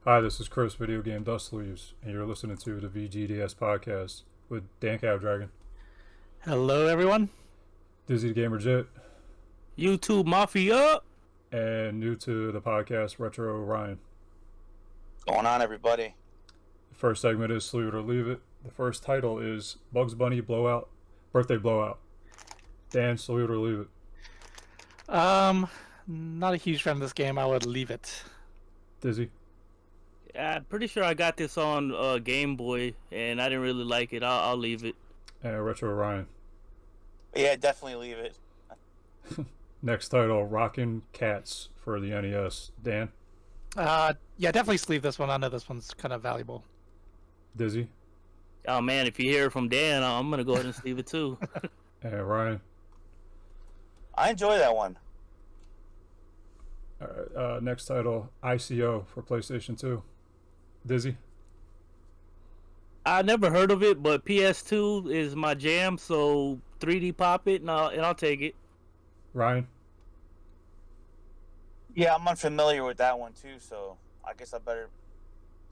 Hi, this is Chris, Video Game Dust Leaves, and you're listening to the VGDS podcast with DanCavDragon, Hello, everyone. Dizzy the Gamer Jit, YouTube Mafia. and new to the podcast, Retro Ryan. Going on, everybody? The first segment is Sleeve It or Leave It. The first title is Bugs Bunny Blowout, Birthday Blowout. Dan, Sleeve It or Leave It. Not a huge fan of this game. I would leave it. Dizzy. I'm pretty sure I got this on Game Boy, and I didn't really like it. I'll leave it. And Retro Ryan. Yeah, definitely leave it. Next title, Rockin Kats for the NES. Dan. Yeah, definitely sleeve this one. I know this one's kind of valuable. Dizzy. Oh man, if you hear it from Dan, I'm gonna go ahead and leave it too. And Ryan. I enjoy that one. All right, next title, ICO for PlayStation 2. Dizzy. I never heard of it, but PS2 is my jam, so 3D pop it, and I'll take it. Ryan. Yeah, I'm unfamiliar with that one too, so I guess I better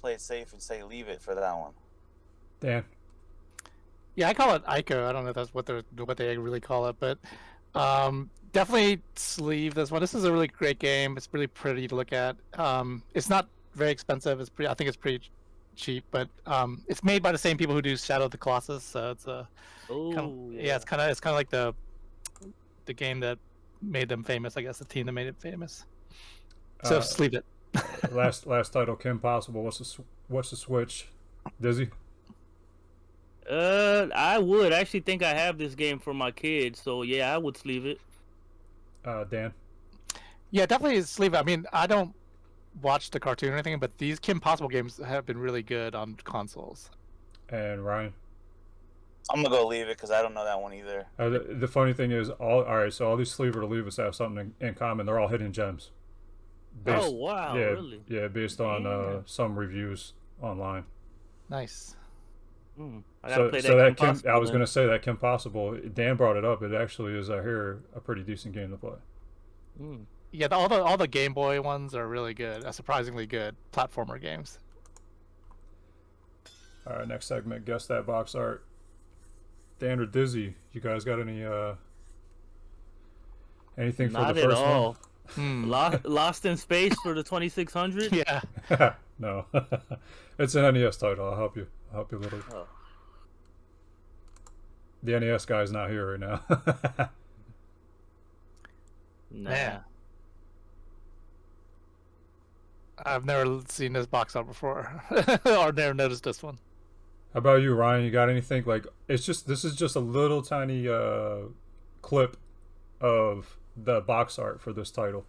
play it safe and say leave it for that one. Dan. Yeah, I call it ICO. I don't know if that's what they really call it, but definitely sleeve this one. This is a really great game. It's really pretty to look at. It's not very expensive. I think it's pretty cheap, but it's made by the same people who do Shadow of the Colossus, so it's a it's kind of like the game that made them famous. I guess the team that made it famous. So sleeve it. last title, Kim Possible. What's the switch? Dizzy. I would actually think I have this game for my kids, so yeah, I would sleeve it. Dan. Yeah, definitely sleeve it. I mean, I don't watch the cartoon or anything, but these Kim Possible games have been really good on consoles. And Ryan. I'm gonna go leave it because I don't know that one either. The funny thing is, all these sleeve it or leave us have something in common. They're all hidden gems. Oh wow, yeah, really? Yeah, based on some reviews online. Nice. I gotta play that. So that Kim Kim, I was then. going to say that Kim Possible. Dan brought it up. It actually is, I hear, a pretty decent game to play. Yeah, all the Game Boy ones are really good. Surprisingly good platformer games. All right, next segment. Guess that box art. Dan or Dizzy, you guys got anything for Not the at first all. one? Lost in Space for the 2600. Yeah. No, it's an NES title. I'll help you a little. Oh. The NES guy's not here right now. Nah. Man. I've never seen this box art before, or never noticed this one. How about you, Ryan? You got anything? Like, this is just a little tiny clip of the box art for this title.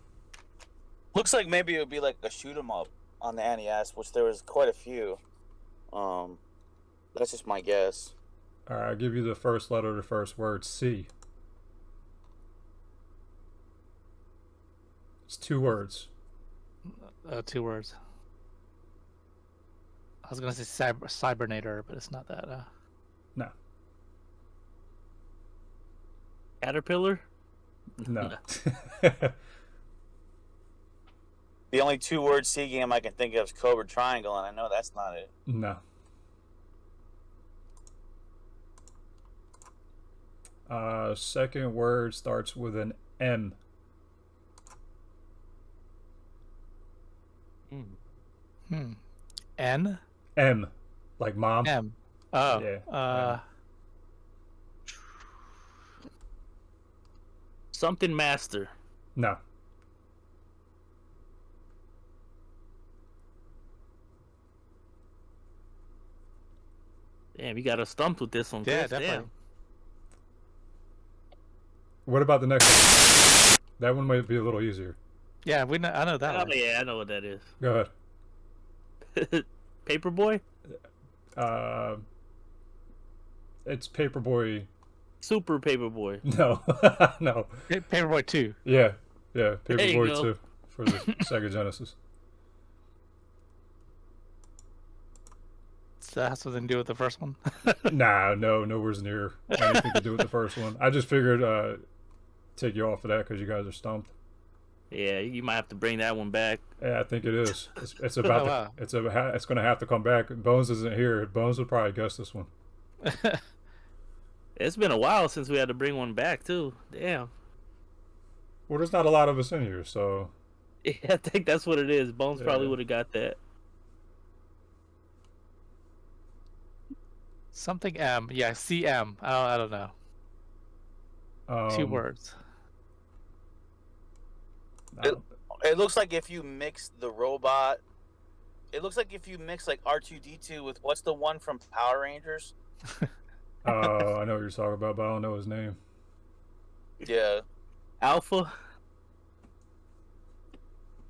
Looks like maybe it would be like a shoot 'em up on the NES, which there was quite a few. That's just my guess. All right, I'll give you the first letter of the first word, C. It's 2 words. 2 words. I was gonna say Cybernator, but it's not that. No. Caterpillar. No. The only 2-word C game I can think of is Cobra Triangle, and I know that's not it. No. Second word starts with an M. N. M. Like mom. M. Oh. Yeah. Something Master. No. Damn, you got us stumped with this one. Yeah, Chris. definitely. Damn. What about the next? That one might be a little easier. Yeah, I know that Oh one. yeah, I know what that is. Go ahead. Paperboy. It's Paperboy. Super Paperboy. No. No. Paperboy 2. Yeah. There you Paperboy go. 2 for the Sega Genesis. Does that have something to do with the first one? Nah, nowhere's near anything to do with the first one. I just figured take you off of that because you guys are stumped. Yeah, you might have to bring that one back. Yeah, I think it is. It's Oh, about wow. it's going to have to come back. Bones isn't here. Bones would probably guess this one. It's been a while since we had to bring one back too. Damn. Well, there's not a lot of us in here, so Yeah, I think that's what it is. Bones probably Yeah. would have got that. Something M. Yeah, CM. I don't know. 2 words. I don't- It looks like if you mix the robot, it looks like if you mix like R2D2 with what's the one from Power Rangers? I know what you're talking about, but I don't know his name. Yeah, Alpha.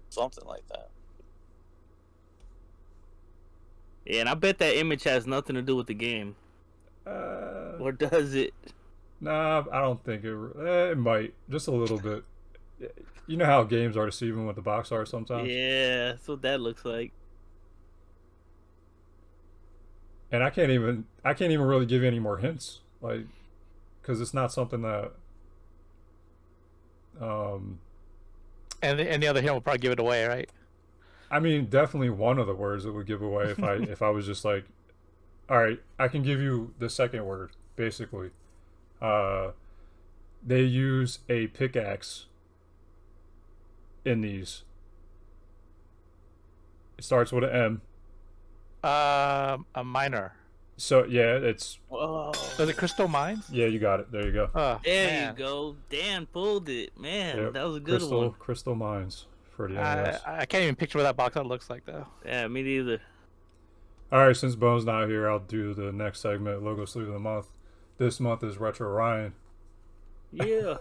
something like that. Yeah, and I bet that image has nothing to do with the game. Or does it? Nah, I don't think it. It might, just a little bit. You know how games are deceiving with the box art sometimes. Yeah, that's what that looks like. And I can't even really give you any more hints, like, because it's not something that. And the other hint will probably give it away, right? I mean, definitely one of the words it would give away if I was just like, all right, I can give you the second word basically. They use a pickaxe in these. It starts with an M. A miner. So yeah, it's Whoa. Was it Crystal Mines? yeah, you got it. There you go. Oh, There man. you go. Dan pulled it. Man, Yep. that was a good one. Crystal Mines for the NES. I can't even picture what that box art looks like, though. Yeah, me neither. All right, since Bone's not here, I'll do the next segment, logo sleeve of the month. This month is Retro Ryan. Yeah.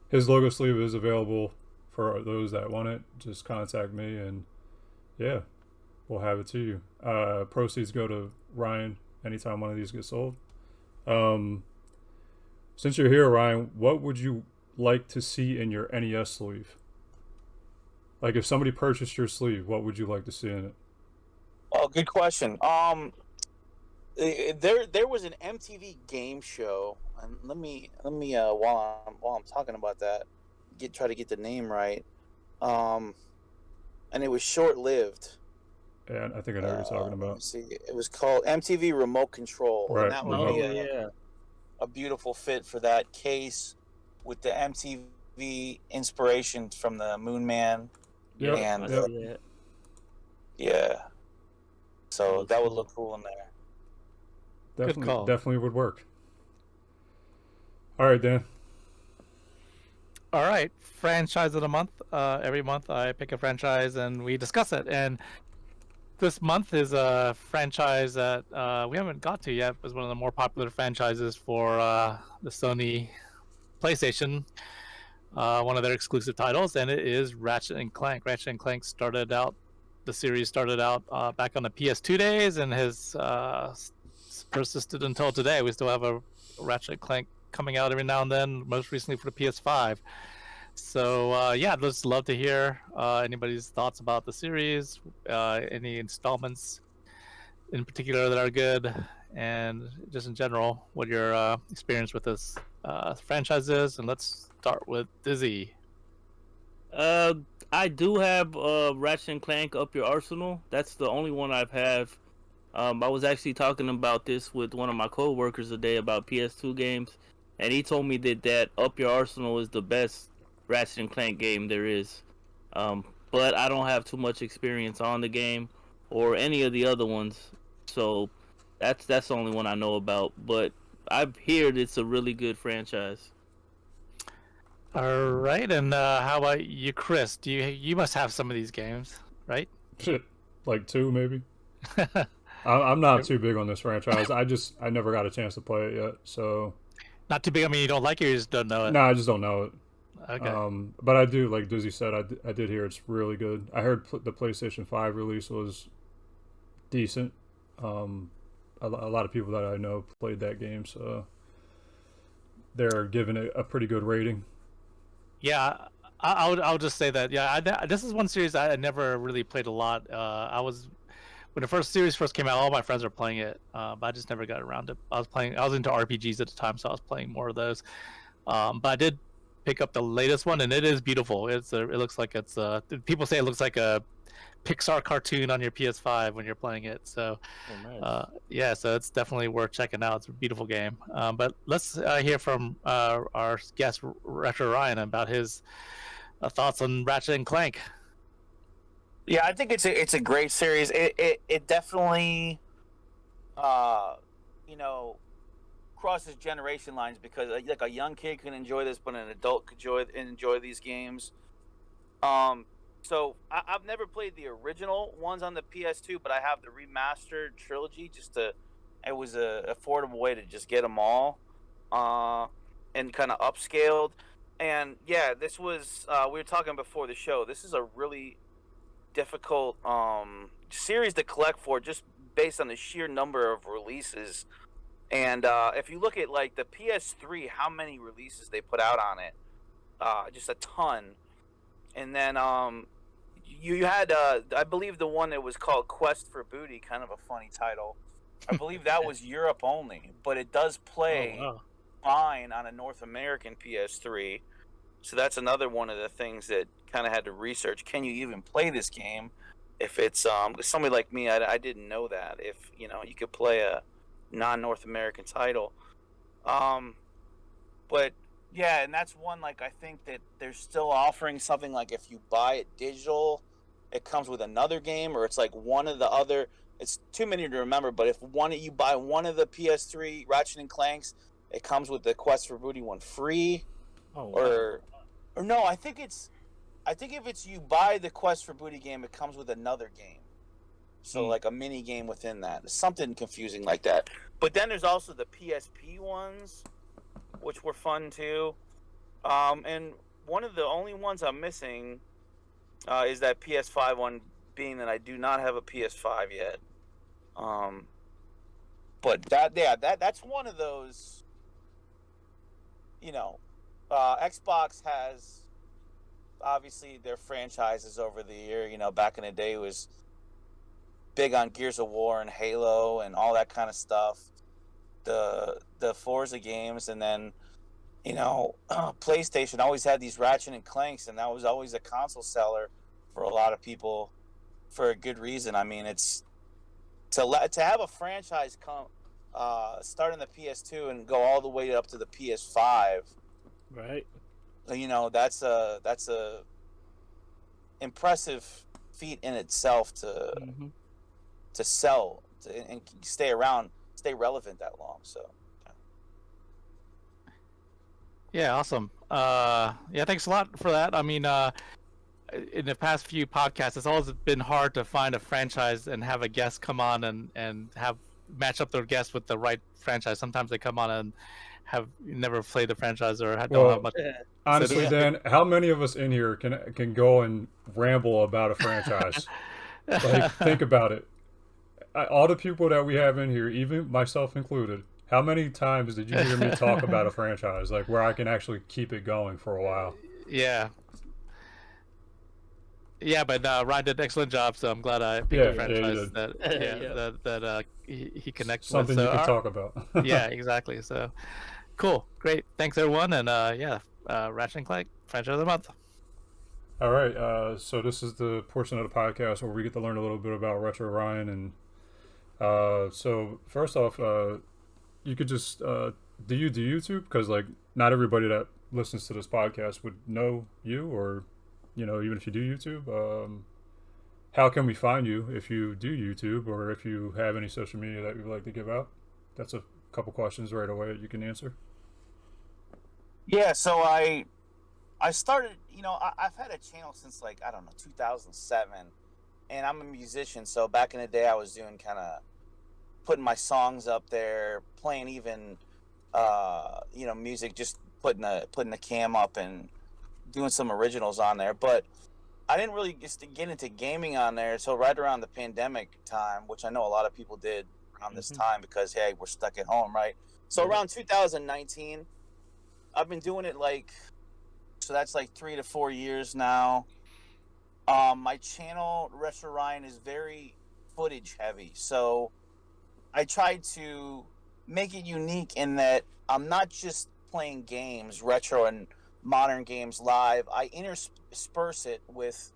His logo sleeve is available for those that want it. Just contact me, and yeah, we'll have it to you. Proceeds go to Ryan anytime one of these gets sold. Since you're here, Ryan, what would you like to see in your NES sleeve? Like, if somebody purchased your sleeve, what would you like to see in it? Oh, good question. There was an MTV game show, and let me while I'm talking about that, try to get the name right. And it was short lived. Yeah, I think I know what you're talking Let me about. see, it was called MTV Remote Control, Right, and that would Oh, be yeah. a beautiful fit for that case with the MTV inspiration from the Moon Man. Yep, And I yep. see that. yeah, so Looks that would cool. look cool in there. Definitely, call. definitely would work. All right, Dan. All right, franchise of the month. Every month I pick a franchise and we discuss it. And this month is a franchise that we haven't got to yet. It's one of the more popular franchises for the Sony PlayStation. One of their exclusive titles, and it is Ratchet and Clank. Ratchet and Clank the series started out back on the PS2 days and has persisted until today. We still have a Ratchet and Clank coming out every now and then, most recently for the PS5. So yeah, I'd just love to hear anybody's thoughts about the series, any installments in particular that are good, and just in general, what your experience with this franchise is. And let's start with Dizzy. I do have Ratchet and Clank Up Your Arsenal. That's the only one I've have. I was actually talking about this with one of my co-workers today about PS2 games, and he told me that Up Your Arsenal is the best Ratchet and Clank game there is. But I don't have too much experience on the game or any of the other ones, so that's the only one I know about. But I've heard it's a really good franchise. All right, and how about you, Chris? You must have some of these games, right? Shit, like 2 maybe. I'm not too big on this franchise. I never got a chance to play it yet. So Not too big. I mean, you don't like it, you just don't know it. no, I just don't know it. Okay. But I do, like Dizzy said, I did hear it's really good. I heard the PlayStation 5 release was decent. A lot of people that I know played that game, so they're giving it a pretty good rating. Yeah, I'll just say that. Yeah, this is one series I never really played a lot. When the first series first came out, all my friends were playing it, but I just never got around to. I was into RPGs at the time, so I was playing more of those. But I did pick up the latest one, and it is beautiful. It looks like it's people say it looks like a Pixar cartoon on your PS5 when you're playing it. So, yeah, so it's definitely worth checking out. It's a beautiful game. But let's hear from our guest Retro Ryan about his thoughts on Ratchet and Clank. Yeah, I think it's a great series. It definitely, you know, crosses generation lines because like a young kid can enjoy this, but an adult could enjoy these games. So I've never played the original ones on the PS2, but I have the remastered trilogy. It was a affordable way to just get them all, and kind of upscaled. And yeah, this was we were talking before the show. This is a really difficult series to collect for, just based on the sheer number of releases. And if you look at like the PS3, how many releases they put out on it, just a ton. And then you had I believe the one that was called Quest for Booty, kind of a funny title. I believe that was Europe only, but it does play fine on a North American PS3. So that's another one of the things that kind of had to research. Can you even play this game? If it's somebody like me, I didn't know that. If you could play a non-North American title. But yeah, and that's one, like, I think that they're still offering something like if you buy it digital, it comes with another game, or it's like one of the other. It's too many to remember, but if you buy one of the PS3 Ratchet and Clanks, it comes with the Quest for Booty one free. Oh, wow. Or no, I think if it's you buy the Quest for Booty game, it comes with another game. So like a mini game within that. Something confusing like that. But then there's also the PSP ones, which were fun too. And one of the only ones I'm missing is that PS5 one, being that I do not have a PS5 yet. But that's one of those, Xbox has obviously their franchises over the year. Back in the day, it was big on Gears of War and Halo and all that kind of stuff. The Forza games, and then PlayStation always had these Ratchet and Clanks, and that was always a console seller for a lot of people for a good reason. I mean, it's to have a franchise come start on the PS2 and go all the way up to the PS5. Right. That's a impressive feat in itself to sell and stay relevant that long. So Yeah, awesome. Yeah, thanks a lot for that. I mean, in the past few podcasts, it's always been hard to find a franchise and have a guest come on and have match up their guest with the right franchise. Sometimes they come on and have never played the franchise or don't have much. Honestly, Dan, how many of us in here can go and ramble about a franchise? Like, think about it. All the people that we have in here, even myself included, how many times did you hear me talk about a franchise, like where I can actually keep it going for a while? Yeah, but Ryan did an excellent job, so I'm glad I picked a franchise that he connects with. Something you can talk about. Yeah, exactly. So, cool, great, thanks everyone, and Ratchet and Clank franchise of the month. All right, so this is the portion of the podcast where we get to learn a little bit about Retro Ryan, and so first off, you could just do you do YouTube? Because like not everybody that listens to this podcast would know you, or even if you do YouTube, how can we find you if you do YouTube, or if you have any social media that you'd like to give out? That's a couple questions right away that you can answer. Yeah, so I started, I've had a channel since 2007, and I'm a musician. So back in the day, I was doing kind of putting my songs up there, playing even, music, just putting the cam up and doing some originals on there. But I didn't really get into gaming on there until right around the pandemic time, which I know a lot of people did around this time because, hey, we're stuck at home, right? So around 2019, I've been doing it so that's 3 to 4 years now. My channel, Retro Ryan, is very footage heavy. So I tried to make it unique in that I'm not just playing games, retro and modern games live, I intersperse it with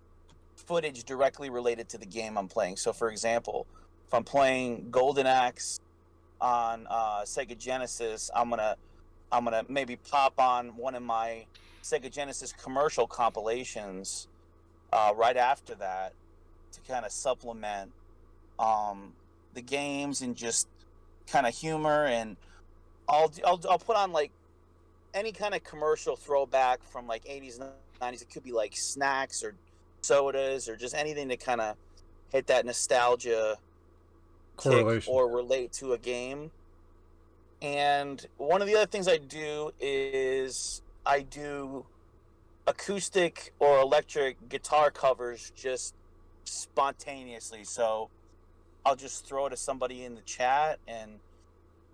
footage directly related to the game I'm playing. So, for example, if I'm playing Golden Axe on Sega Genesis, I'm gonna maybe pop on one of my Sega Genesis commercial compilations right after that to kind of supplement the games and just kind of humor. And I'll put on like any kind of commercial throwback from like 80s and 90s. It could be like snacks or sodas or just anything to kind of hit that nostalgia kick Correlation. or relate to a game. And one of the other things I do is I do acoustic or electric guitar covers just spontaneously. So I'll just throw it to somebody in the chat and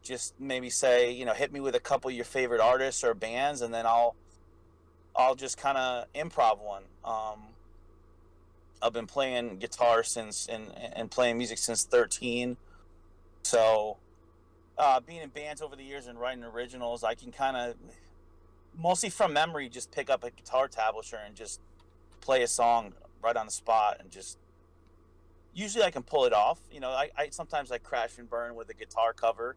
just maybe say, hit me with a couple of your favorite artists or bands, and then I'll just kind of improv one. I've been playing guitar since and playing music since 13. So being in bands over the years and writing originals, I can kind of mostly from memory just pick up a guitar tablature and just play a song right on the spot, and just usually I can pull it off. I sometimes I crash and burn with a guitar cover,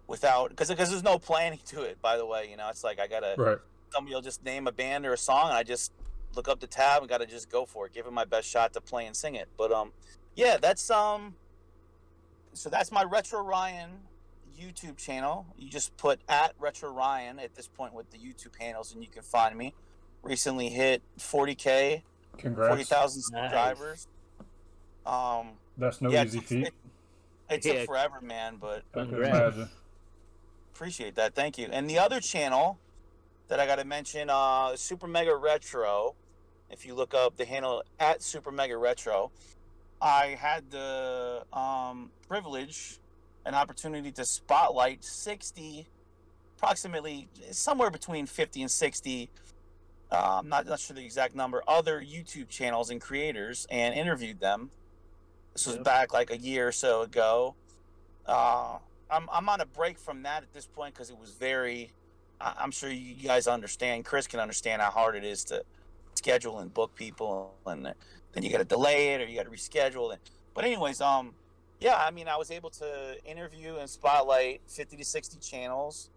without because there's no planning to it. By the way, it's like I gotta Right. somebody will just name a band or a song, and I just look up the tab and gotta just go for it, give it my best shot to play and sing it. But yeah, that's so that's my Retro Ryan YouTube channel. You just put at Retro Ryan at this point with the YouTube handles, and you can find me. Recently hit 40K, Congrats. 40,000 subscribers. That's no yeah, easy feat. It took forever, man, but I can Congrats. imagine. appreciate that. Thank you. And the other channel that I got to mention, Super Mega Retro. If you look up the handle at Super Mega Retro, I had the privilege and opportunity to spotlight 60, approximately somewhere between 50 and 60, I'm not sure the exact number, other YouTube channels and creators, and interviewed them. This was back like a year or so ago. I'm on a break from that at this point because it was very, I'm sure you guys understand, Chris can understand how hard it is to schedule and book people, and then you got to delay it or you got to reschedule it. But anyways, yeah, I mean, I was able to interview and spotlight 50 to 60 channels,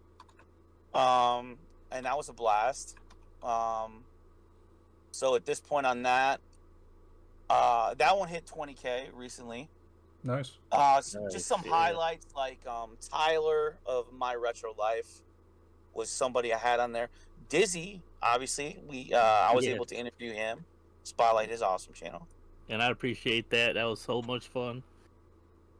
and that was a blast. So at this point on that, that one hit 20K recently. Nice. Just some highlights, like Tyler of My Retro Life was somebody I had on there. Dizzy, obviously, I was able to interview him, spotlight his awesome channel. And I appreciate that. That was so much fun.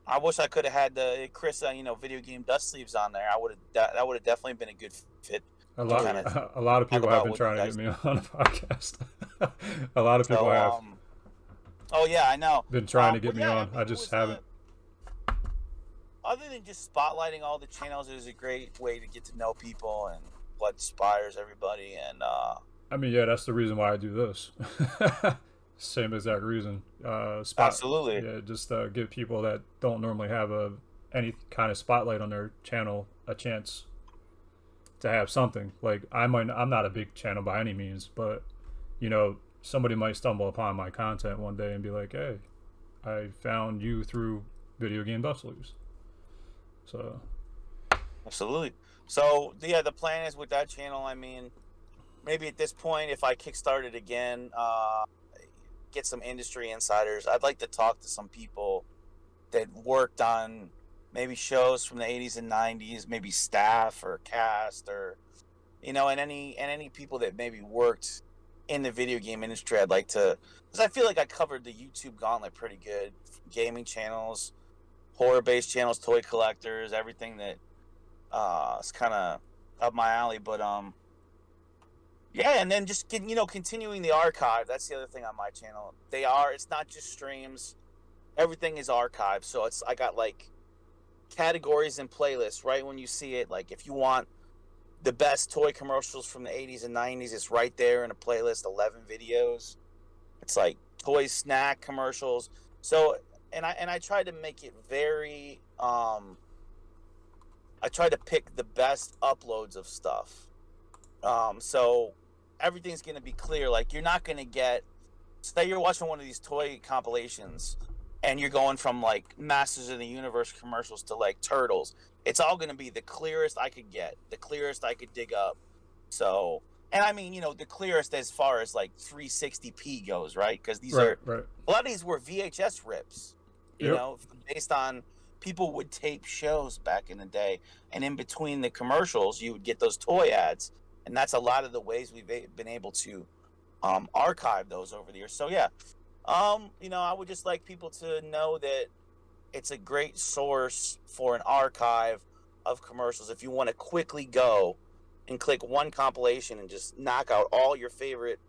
I wish I could have had the Chris, video game dust sleeves on there. That would have definitely been a good fit. A lot of people have been trying to get me on a podcast. A lot of people have. Oh yeah, I know. Been trying to get me on. I just haven't. Other than just spotlighting all the channels, it was a great way to get to know people and what inspires everybody. And I mean, yeah, that's the reason why I do this. Same exact reason. Absolutely. Yeah, just give people that don't normally have any kind of spotlight on their channel a chance to have something. Like I'm not a big channel by any means, but somebody might stumble upon my content one day and be like, "Hey, I found you through Video Game Dust Sleeves." So. Absolutely. So yeah, the plan is with that channel. I mean, maybe at this point, if I kickstart it again, get some industry insiders. I'd like to talk to some people that worked on maybe shows from the 80s and 90s, maybe staff or cast, or and any people that maybe worked in the video game industry. I'd like to, because I feel like I covered the YouTube gauntlet pretty good. Gaming channels, horror-based channels, toy collectors, everything that is kind of up my alley. But yeah, and then just continuing the archive. That's the other thing on my channel. It's not just streams. Everything is archived. So I got like categories and playlists right when you see it. Like if you want the best toy commercials from the 80s and 90s, it's right there in a playlist, 11 videos. It's like toy snack commercials. So and I tried to make it very I tried to pick the best uploads of stuff. So everything's going to be clear. Like, you're not going to get, say you're watching one of these toy compilations and you're going from like Masters of the Universe commercials to like Turtles. It's all going to be the clearest I could get, the clearest I could dig up. So, and I mean, the clearest as far as like 360p goes, right? Because these Right, are, right. a lot of these were VHS rips, Yep. based on people would tape shows back in the day. And in between the commercials, you would get those toy ads. And that's a lot of the ways we've been able to archive those over the years. So, yeah, I would just like people to know that it's a great source for an archive of commercials. If you want to quickly go and click one compilation and just knock out all your favorite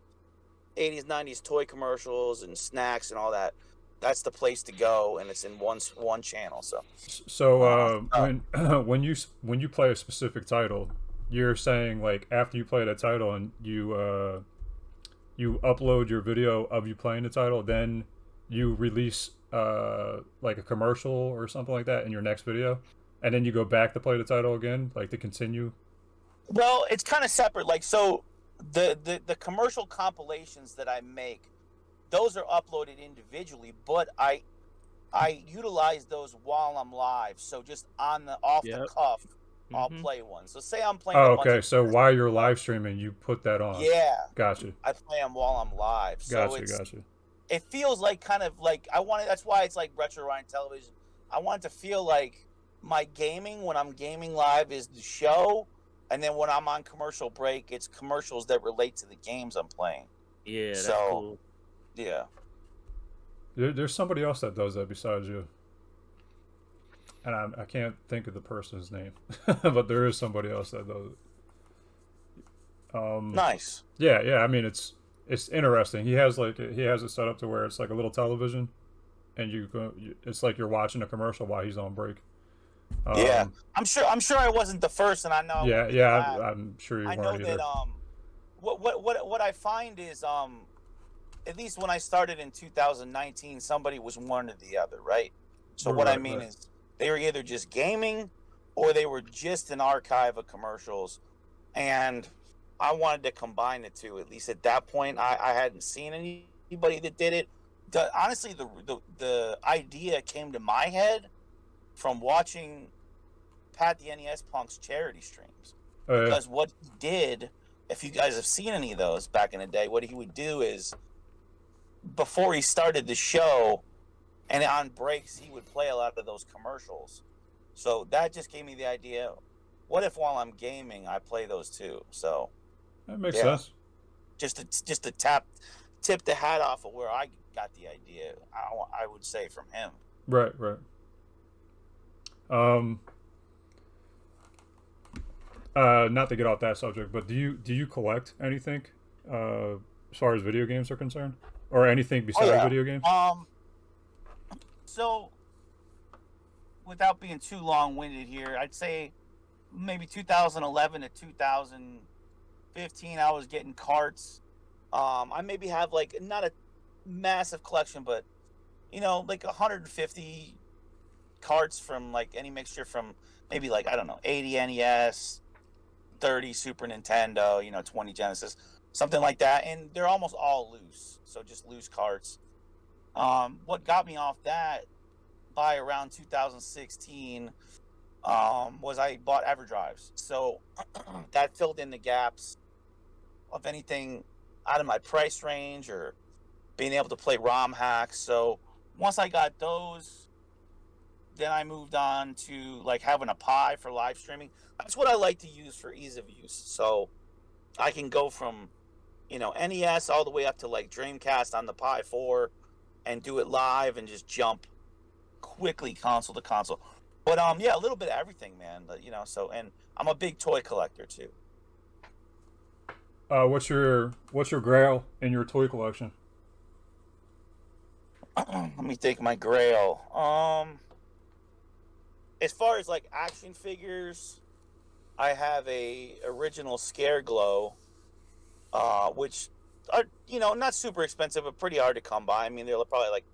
80s, 90s toy commercials and snacks and all that, that's the place to go, and it's in one channel. So, when you play a specific title, you're saying like after you play that title and you upload your video of you playing the title, then you release like a commercial or something like that in your next video, and then you go back to play the title again, like to continue. Well, it's kind of separate. Like, so the commercial compilations that I make, those are uploaded individually, but I utilize those while I'm live. So just off the cuff, I'll play one. So say I'm playing. Oh, okay. So while you're live streaming, you put that on. Yeah. Gotcha. I play them while I'm live. Gotcha. It feels like kind of like that's why it's like Retro Ryan Television. I want it to feel like my gaming when I'm gaming live is the show, and then when I'm on commercial break, it's commercials that relate to the games I'm playing. Yeah, that's so, cool. Yeah. There's somebody else that does that besides you, and I can't think of the person's name, but there is somebody else that does it. Nice. Yeah. I mean, it's interesting. He has it set up to where it's like a little television, and it's like you're watching a commercial while he's on break. Yeah, I'm sure I wasn't the first, and I know. Yeah. I'm sure you weren't know either. that what I find is at least when I started in 2019, somebody was one or the other, right? So what I mean is they were either just gaming or they were just an archive of commercials, and I wanted to combine the two. At least at that point, I hadn't seen anybody that did it. Honestly, the idea came to my head from watching Pat the NES Punk's charity streams. Because what he did, if you guys have seen any of those back in the day, what he would do is before he started the show and on breaks, he would play a lot of those commercials. So that just gave me the idea, what if while I'm gaming, I play those too? So that makes sense. Just to tip the hat off of where I got the idea, I would say from him. Right. Not to get off that subject, but do you collect anything as far as video games are concerned, or anything besides video games? So without being too long-winded here, I'd say maybe 2011 to 2015, I was getting carts. I maybe have like not a massive collection, but like 150 carts from like any mixture from maybe like, I don't know, 80 NES, 30 Super Nintendo, 20 Genesis, something like that, and they're almost all loose, so just loose carts. What got me off that by around 2016 was I bought EverDrives, so that filled in the gaps of anything out of my price range or being able to play ROM hacks. So once I got those, then I moved on to like having a Pi for live streaming. That's what I like to use for ease of use. So I can go from, NES all the way up to like Dreamcast on the Pi 4 and do it live and just jump quickly console to console. But yeah, a little bit of everything, man. So, and I'm a big toy collector too. What's your grail in your toy collection? Let me think. My grail. As far as like action figures, I have a original Scare Glow, which are not super expensive, but pretty hard to come by. I mean, they're probably like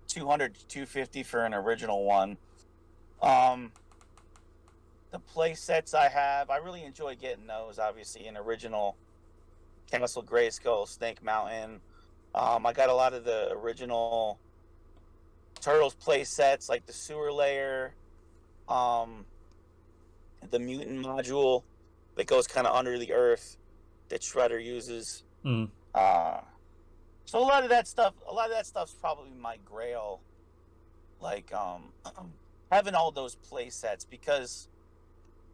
$200 to $250 for an original one. The the play sets I have, I really enjoy getting those. Obviously, in original Castle Grayskull, Snake Mountain. I got a lot of the original Turtles play sets, like the sewer layer, the mutant module that goes kind of under the earth that Shredder uses. Mm. So a lot of that stuff's probably my grail. Like having all those play sets, because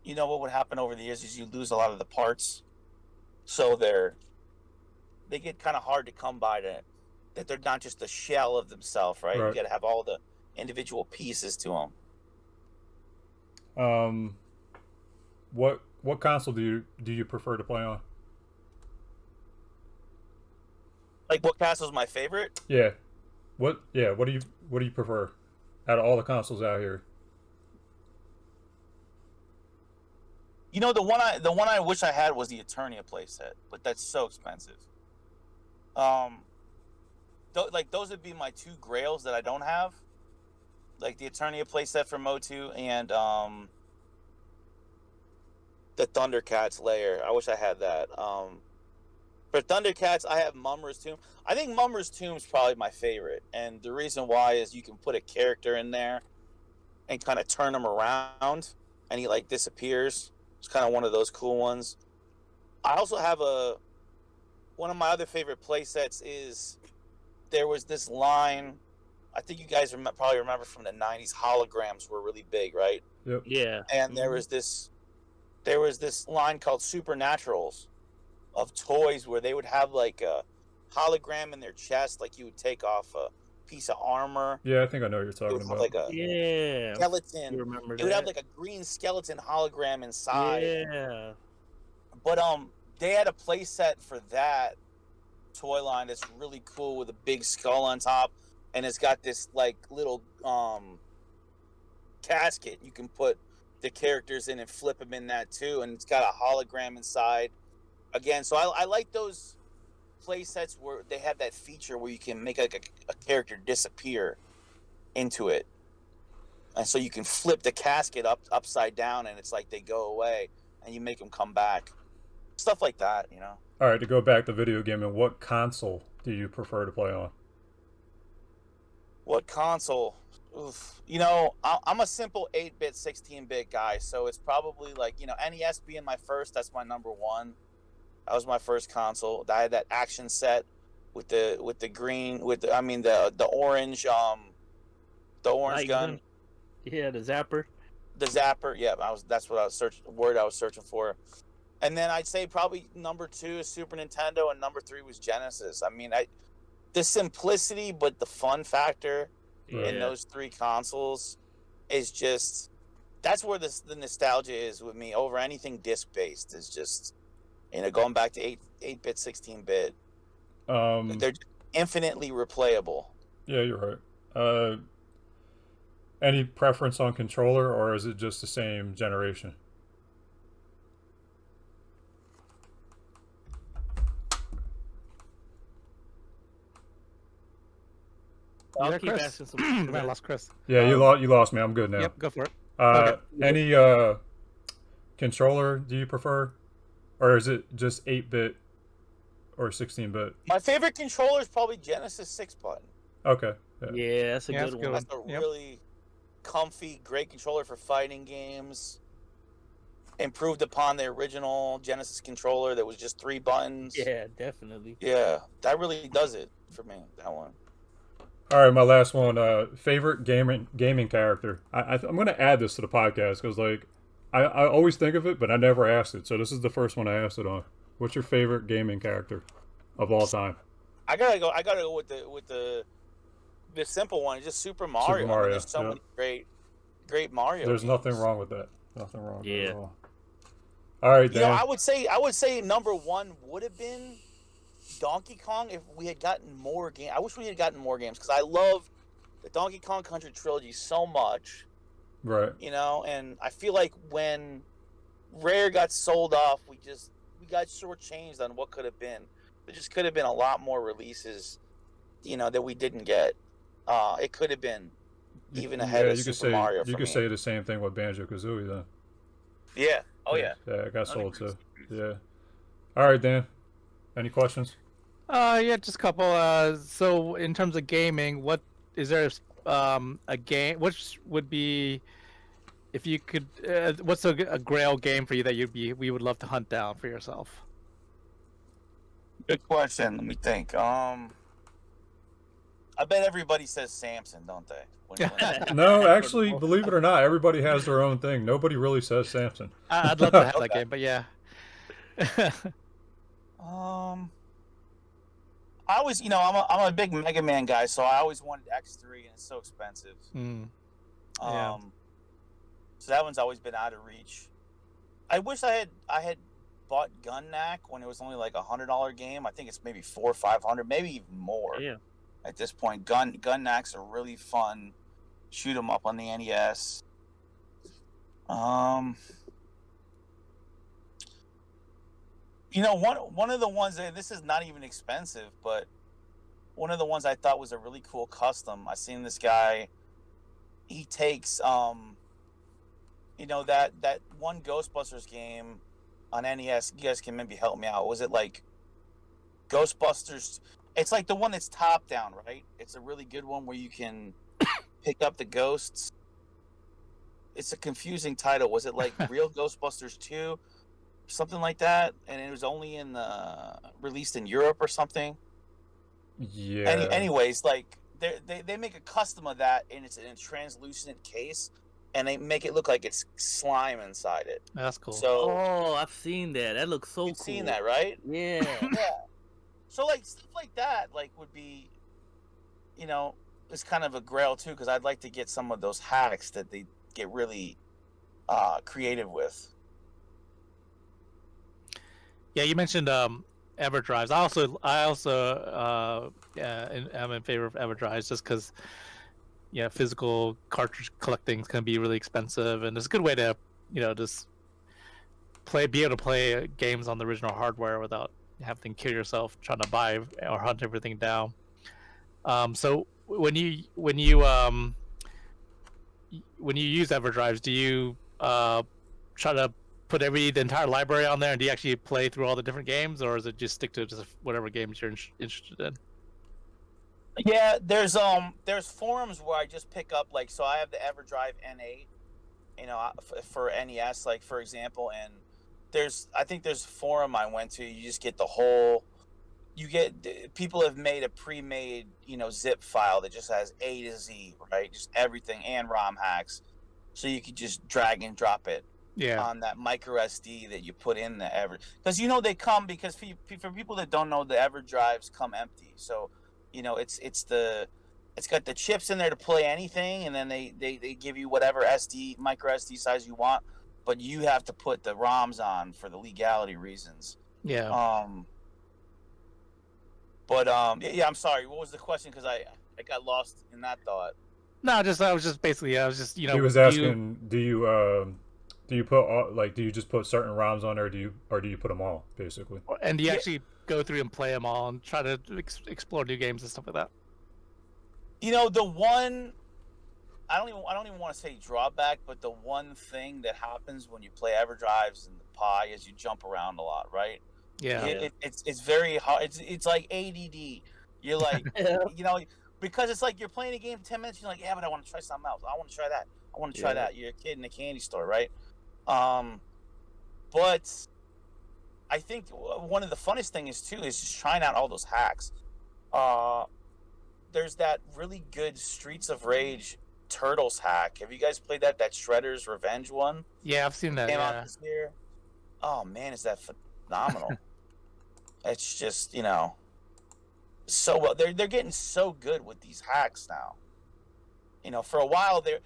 you know what would happen over the years is you lose a lot of the parts, so they get kind of hard to come by, that they're not just a shell of themselves, right? Right. You got to have all the individual pieces to Um, them. what console do you prefer to play on? Like, what castle's my favorite? Yeah. What do you prefer out of all the consoles out here? You know, the one I wish I had was the Eternia playset, but that's so expensive. Like those would be my two grails that I don't have, like the Eternia playset from Motu and the Thundercats layer. I wish I had that. For Thundercats, I have Mumra's Tomb. I think Mumra's Tomb is probably my favorite, and the reason why is you can put a character in there and kind of turn him around, and he like disappears. It's kind of one of those cool ones. I also have one of my other favorite play sets is, there was this line, I think you guys probably remember from the 90s, holograms were really big, right? Yep. Yeah. And there was this line called Supernaturals of toys where they would have like a hologram in their chest, like you would take off a piece of armor. Yeah, I think I know what you're It talking would have about. like a Yeah. skeleton. You remember It would have that? like a green skeleton hologram inside. Yeah. But they had a play set for that toy line that's really cool with a big skull on top, and it's got this like little casket you can put the characters in and flip them in that too, and it's got a hologram inside. Again, so I like those play sets where they have that feature where you can make like a character disappear into it, and so you can flip the casket upside down, and it's like they go away, and you make them come back. Stuff like that, you know. All right, to go back to video gaming, what console do you prefer to play on? What console? Oof. You know, I'm a simple 8-bit, 16-bit guy, so it's probably like, you know, NES being my first. That's my number one. That was my first console. I had that action set with the green, the orange the orange Light gun. Yeah, the zapper. The zapper. Yeah, that's what I was searching for. And then I'd say probably number 2 is Super Nintendo, and number 3 was Genesis. I mean, the simplicity, but the fun factor in those 3 consoles is just, that's where the nostalgia is with me over anything disc-based. Is just, you know, going back to 8-bit, 16-bit. They're infinitely replayable. Yeah, you're right. Any preference on controller, or is it just the same generation? I'll Yeah, keep Chris. asking some. I lost Chris. Yeah, you lost me. I'm good now. Yep, go for it. Okay. Okay. Any controller do you prefer, or is it just 8-bit or 16-bit? My favorite controller is probably Genesis 6-button. Okay. Yeah, that's a Yeah, good that's a one. good That's a Yep. really comfy, great controller for fighting games. Improved upon the original Genesis controller that was just 3 buttons. Yeah, definitely. Yeah, that really does it for me, that one. All right, my last one. Favorite gaming character. I'm going to add this to the podcast because, like, I always think of it, but I never asked it. So this is the first one I asked it on. What's your favorite gaming character of all time? I gotta go with the simple one. It's just Super Mario. Super Mario, There's so many great Mario. There's games. nothing wrong with that. Nothing wrong with it Yeah. at all. All right, You know, Dan. I would say number 1 would have been Donkey Kong if we had gotten more games. I wish we had gotten more games because I love the Donkey Kong Country trilogy so much. Right. You know, and I feel like when Rare got sold off, we got shortchanged on what could have been. There just could have been a lot more releases, you know, that we didn't get. It could have been even ahead of Super Mario. You could say the same thing with Banjo-Kazooie then. Yeah. Oh yeah. Yeah, it got sold Agrees. too. Yeah. All right, Dan. Any questions? Yeah, just a couple. So in terms of gaming, what is there a game? Which would be if you could? What's a grail game for you that we would love to hunt down for yourself? Good question. Let me think. I bet everybody says Samson, don't they? No, actually, believe it or not, everybody has their own thing. Nobody really says Samson. I'd love to have that Okay. game, but yeah. I always, I'm a big Mega Man guy, so I always wanted X3, and it's so expensive. Yeah. So that one's always been out of reach. I wish I had bought Gun Knack when it was only like $100 game. I think it's maybe $400 or $500, maybe even more. Yeah. At this point, Gun Knack's a really fun shoot 'em up on the NES. One of the ones that this is not even expensive, but one of the ones I thought was a really cool custom. I seen this guy. He takes that one Ghostbusters game on NES. You guys can maybe help me out. Was it like Ghostbusters? It's like the one that's top down, right? It's a really good one where you can pick up the ghosts. It's a confusing title. Was it like Real Ghostbusters 2? Something like that, and it was only released in Europe or something. Yeah. Anyways, like they make a custom of that, and it's in a translucent case, and they make it look like it's slime inside it. That's cool. So, I've seen that. That looks so cool. You've seen that, right? Yeah. Yeah. So like stuff like that, like would be, it's kind of a grail too, because I'd like to get some of those hacks that they get really creative with. Yeah, you mentioned EverDrives. I also am in favor of EverDrives just because physical cartridge collecting can be really expensive, and it's a good way to just be able to play games on the original hardware without having to kill yourself trying to buy or hunt everything down. So when you use EverDrives, do you try to put the entire library on there, and do you actually play through all the different games, or is it just stick to just whatever games you're interested in? Yeah, there's forums where I just pick up, like, so I have the EverDrive N8, for NES, like, for example, and I think there's a forum I went to. You just get people have made a pre-made zip file that just has A to Z, right? Just everything, and ROM hacks, so you could just drag and drop it. Yeah. On that micro SD that you put in the because they come, because for people that don't know, the EverDrives come empty. So it's got the chips in there to play anything, and then they give you whatever micro SD size you want, but you have to put the ROMs on for the legality reasons. Yeah. Yeah, I'm sorry, what was the question, because I got lost in that thought. No, I was just He was asking, do you put do you just put certain ROMs on there, or do you put them all, basically? And do you actually go through and play them all and try to explore new games and stuff like that? The one, I don't even want to say drawback, but the one thing that happens when you play EverDrives and the Pi is you jump around a lot, right? Yeah. It's very hard. It's like ADD. You're like, because it's like you're playing a game 10 minutes, you're like, yeah, but I want to try something else. I want to try that. I want to try that. You're a kid in a candy store, right? But I think one of the funnest things too is just trying out all those hacks. There's that really good Streets of Rage Turtles hack. Have you guys played that Shredder's Revenge one? Yeah, I've seen that. Came out this year. Oh man, is that phenomenal? It's just so well. They're getting so good with these hacks now. For a while they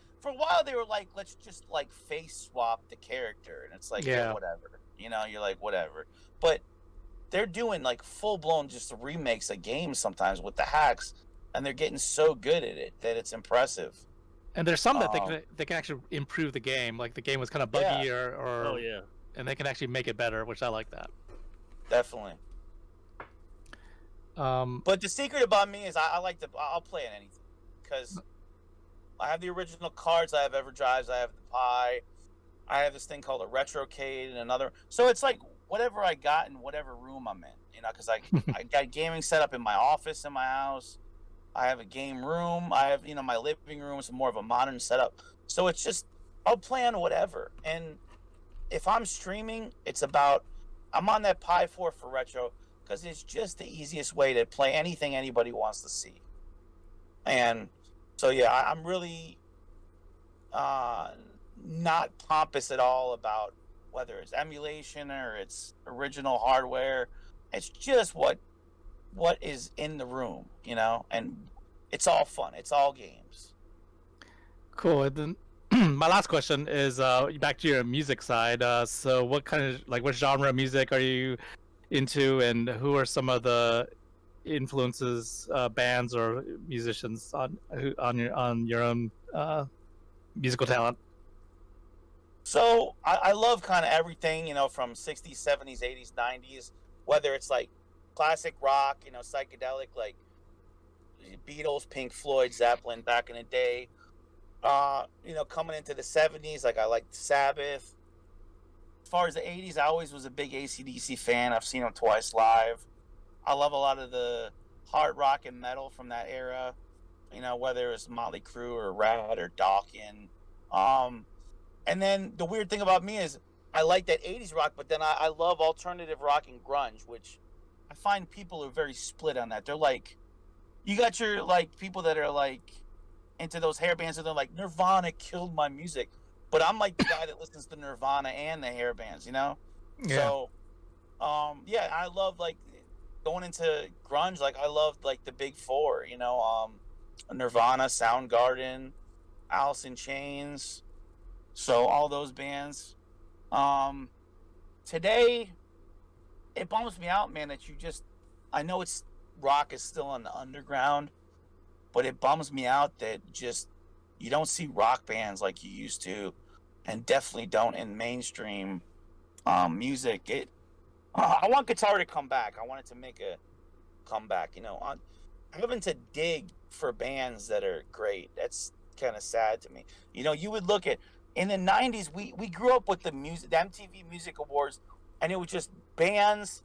were like, let's just like face swap the character, and it's like, yeah, whatever. You're like, whatever. But they're doing like full blown just remakes of games sometimes with the hacks, and they're getting so good at it that it's impressive. And there's some that they can actually improve the game. Like the game was kind of buggy, or and they can actually make it better, which I like that. Definitely. But the secret about me is I'll play in anything, because I have the original cards, I have EverDrives, I have the Pi. I have this thing called a retrocade and another. So it's like whatever I got in whatever room I'm in, because I got gaming set up in my office in my house. I have a game room. I have, my living room is more of a modern setup. So it's just, I'll play on whatever. And if I'm streaming, I'm on that Pi 4 for retro because it's just the easiest way to play anything anybody wants to see. And so, yeah, I'm really not pompous at all about whether it's emulation or it's original hardware. It's just what is in the room, and it's all fun. It's all games. Cool. And then my last question is back to your music side. So what kind of what genre of music are you into, and who are some of the influences, bands or musicians on your own musical talent? So I love kind of everything, from 60s, 70s, 80s, 90s, whether it's like classic rock, psychedelic, like Beatles, Pink Floyd, Zeppelin back in the day. Coming into the 70s, like I liked Sabbath. As far as the 80s, I always was a big AC/DC fan. I've seen them twice live. I love a lot of the hard rock and metal from that era, whether it's Motley Crue or Rat or Dawkins. And then the weird thing about me is I like that 80s rock, but then I love alternative rock and grunge, which I find people are very split on that. They're like, you got your people that are into those hair bands, and they're like, Nirvana killed my music. But I'm like the guy that listens to Nirvana and the hair bands, Yeah. So, I love going into grunge. I loved the big four, Nirvana, Soundgarden, Alice in Chains. So all those bands. Today, it bums me out, man, that I know rock is still on the underground, but it bums me out that you don't see rock bands like you used to, and definitely don't in mainstream music. I want guitar to come back. I want it to make a comeback. I'm having to dig for bands that are great. That's kind of sad to me. You would look at in the 90s, we grew up with the MTV Music Awards, and it was just bands.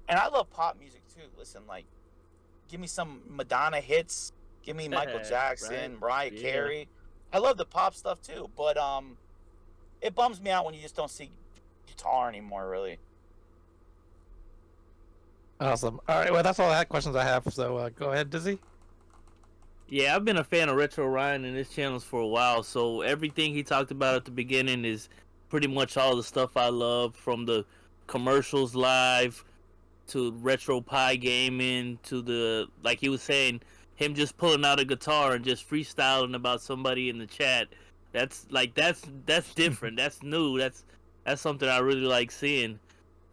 And I love pop music too. Listen, give me some Madonna hits. Give me Michael Jackson, Mariah Carey. I love the pop stuff too, but it bums me out when you just don't see guitar anymore, really. Awesome. All right, well, that's all the questions I have. So go ahead, Dizzy. Yeah, I've been a fan of Retro Ryan and his channels for a while, so everything he talked about at the beginning is pretty much all the stuff I love, from the commercials live to retro pie gaming to the, like he was saying, him just pulling out a guitar and just freestyling about somebody in the chat. That's different. That's new. That's something I really like seeing.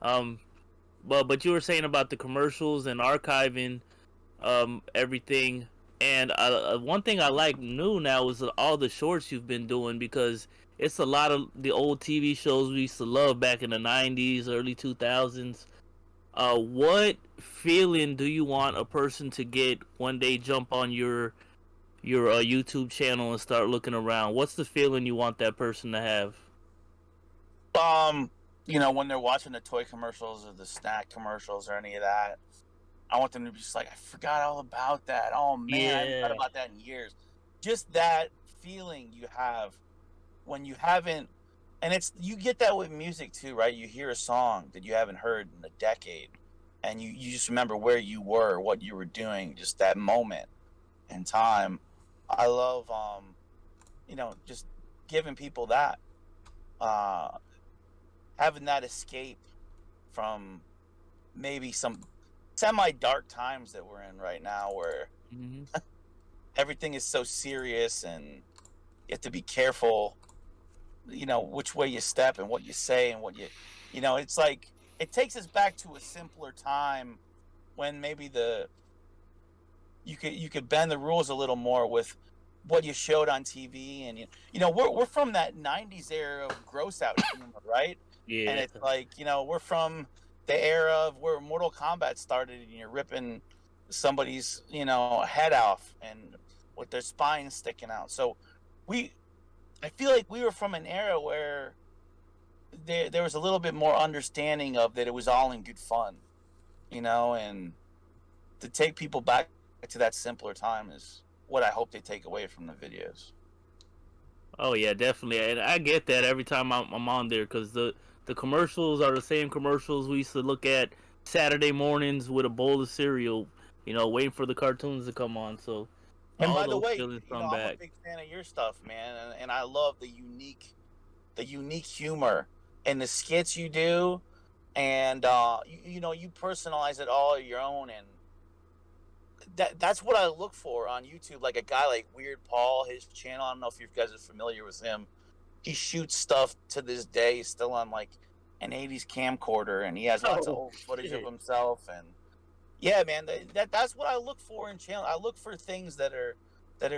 But you were saying about the commercials and archiving everything. And one thing I like new now is all the shorts you've been doing, because it's a lot of the old TV shows we used to love back in the 90s, early 2000s. What feeling do you want a person to get when they jump on your YouTube channel and start looking around? What's the feeling you want that person to have? When they're watching the toy commercials or the snack commercials or any of that, I want them to be just like, I forgot all about that. Oh man, I haven't thought about that in years. Just that feeling you have when you haven't, and you get that with music too, right? You hear a song that you haven't heard in a decade, and you just remember where you were, what you were doing, just that moment in time. I love, just giving people that, having that escape from maybe some semi-dark times that we're in right now, where everything is so serious and you have to be careful, which way you step and what you say and what it's like, it takes us back to a simpler time when maybe you could bend the rules a little more with what you showed on TV. And we're from that 90s era of gross out humor, right? Yeah. And it's like, we're from the era of where Mortal Kombat started, and you're ripping somebody's, head off and with their spine sticking out. So I feel like we were from an era where there was a little bit more understanding of that it was all in good fun, and to take people back to that simpler time is what I hope they take away from the videos. Oh yeah, definitely, and I get that every time I'm on there because the commercials are the same commercials we used to look at Saturday mornings with a bowl of cereal, waiting for the cartoons to come on. So And all by the those way, feelings come I'm a back. big fan of your stuff, man, and I love the unique humor and the skits you do, and you personalize it all your own, and that's what I look for on YouTube. Like a guy like Weird Paul, his channel. I don't know if you guys are familiar with him. He shoots stuff to this day, still on like an '80s camcorder, and he has lots of Oh old footage of shit! himself. And yeah, man, that's what I look for in channel. I look for things that are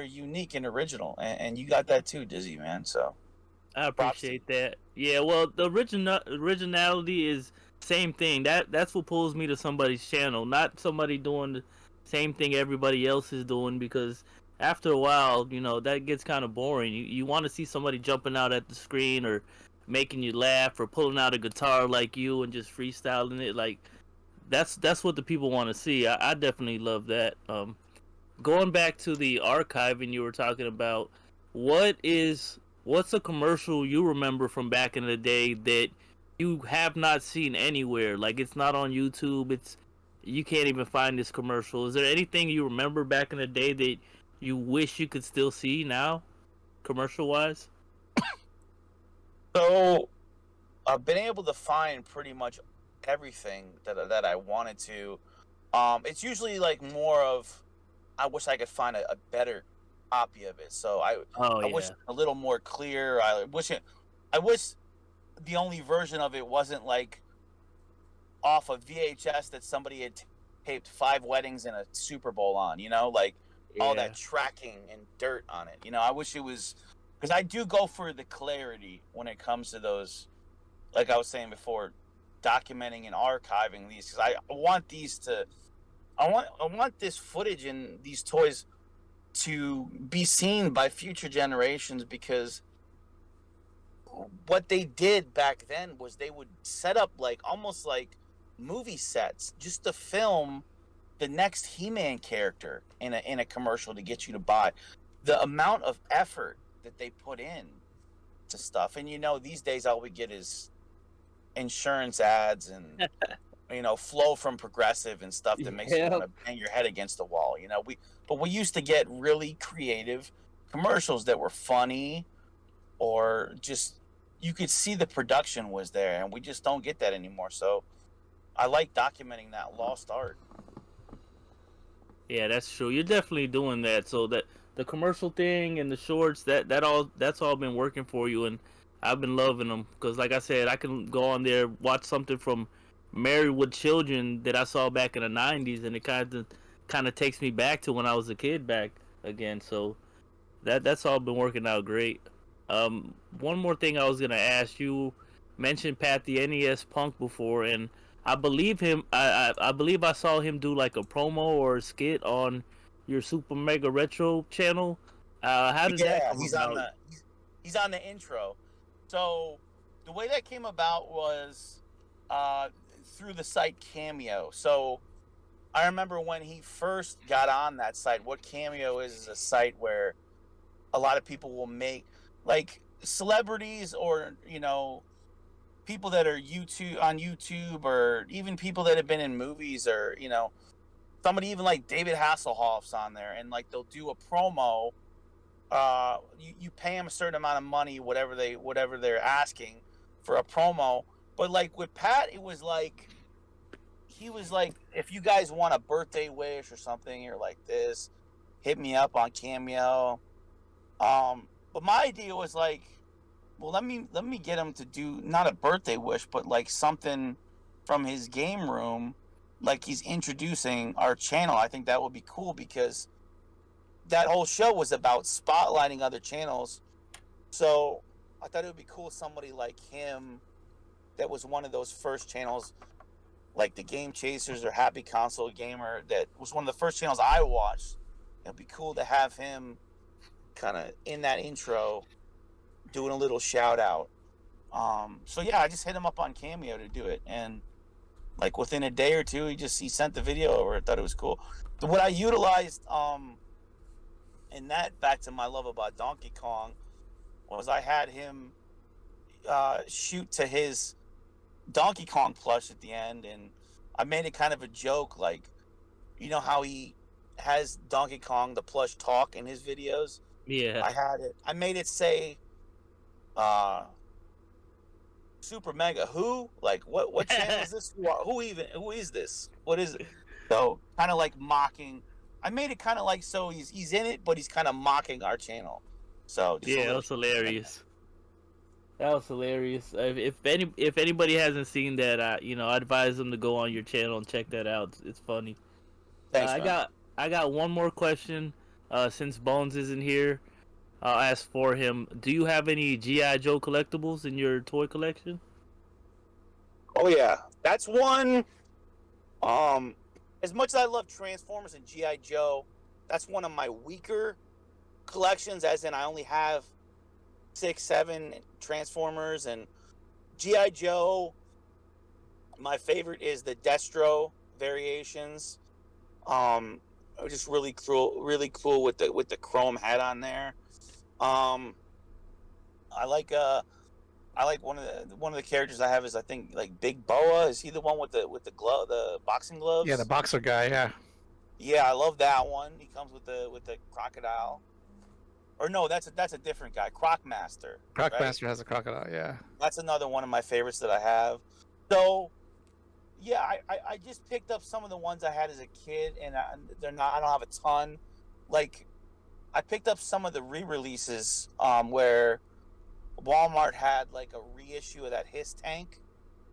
unique and original, and you got that too, Dizzy, man. So I props to you. appreciate that. Yeah, well, the originality is same thing. That's what pulls me to somebody's channel, not somebody doing the same thing everybody else is doing. Because after a while, that gets kind of boring. You want to see somebody jumping out at the screen or making you laugh or pulling out a guitar like you and just freestyling it. Like that's what the people want to see. I definitely love that. Going back to the archiving you were talking about, what is what's a commercial you remember from back in the day that you have not seen anywhere? Like it's not on YouTube. It's you can't even find this commercial. Is there anything you remember back in the day that you wish you could still see now, commercial wise? So I've been able to find pretty much everything that I wanted to. It's usually like more of I wish I could find a better copy of it. So Oh I wish yeah, it was a little more clear. I wish the only version of it wasn't like off of VHS that somebody had taped 5 weddings and a Super Bowl on. Like all yeah. that tracking and dirt on it. I wish it was because I do go for the clarity when it comes to those. Like I was saying before, documenting and archiving these because I want these to I want this footage and these toys to be seen by future generations because what they did back then was they would set up like almost like movie sets just to film the next He-Man character in a commercial to get you to buy. The amount of effort that they put in to stuff, and these days all we get is insurance ads and flow from Progressive and stuff that makes you Yeah. want to bang your head against the wall. We used to get really creative commercials that were funny or just you could see the production was there, and we just don't get that anymore. So I like documenting that lost art. Yeah, that's true. You're definitely doing that. So that the commercial thing and the shorts, that's all been working for you, and I've been loving them because, like I said, I can go on there watch something from Married with Children that I saw back in the '90s, and it kind of takes me back to when I was a kid back again. So that's all been working out great. One more thing I was gonna ask you mentioned Pat the NES Punk before, and I believe him. I believe I saw him do like a promo or a skit on your Super Mega Retro channel. How did that Yeah, come about? he's on the intro. So the way that came about was uh, through the site Cameo. So I remember when he first got on that site. What Cameo is a site where a lot of people will make like celebrities or people that are YouTube or even people that have been in movies or somebody even like David Hasselhoff's on there and like they'll do a promo. You pay them a certain amount of money, whatever they're asking for a promo. But like with Pat, it was like he was like, if you guys want a birthday wish or something, you're like this, hit me up on Cameo. But my idea was like, well, let me get him to do not a birthday wish, but like something from his game room, like he's introducing our channel. I think that would be cool because that whole show was about spotlighting other channels. So I thought it would be cool somebody like him that was one of those first channels, like the Game Chasers or Happy Console Gamer, that was one of the first channels I watched. It'd be cool to have him kind of in that intro doing a little shout out. So yeah, I just hit him up on Cameo to do it, and like within a day or two, he sent the video over. I thought it was cool. What I utilized in that, back to my love about Donkey Kong, was I had him shoot to his Donkey Kong plush at the end, and I made it kind of a joke, like, you know how he has Donkey Kong the plush talk in his videos. Yeah. I made it say Super Mega who, like, what channel is this, who is this, what is it? So kind of like mocking. I made it kind of like, so he's in it, but he's kind of mocking our channel. So just Yeah, that was hilarious. That was hilarious. If anybody hasn't seen that, I advise them to go on your channel and check that out. It's funny. Thanks, man. I got one more question. Since Bones isn't here, I'll ask for him. Do you have any GI Joe collectibles in your toy collection? Oh yeah, that's one. As much as I love Transformers and GI Joe, that's one of my weaker collections. As in, I only have 6, 7 Transformers, and GI Joe. My favorite is the Destro variations. Just really cool with the chrome head on there. I like one of the characters I have is, I think, like Big Boa. Is he the one with the glove, the boxing gloves? Yeah, the boxer guy. Yeah. Yeah, I love that one. He comes with the crocodile. Or no, that's a different guy. Crocmaster. Crocmaster has a crocodile. Yeah. That's another one of my favorites that I have. So, yeah, I just picked up some of the ones I had as a kid, and I don't have a ton. Like, I picked up some of the re-releases where Walmart had like a reissue of that Hiss tank,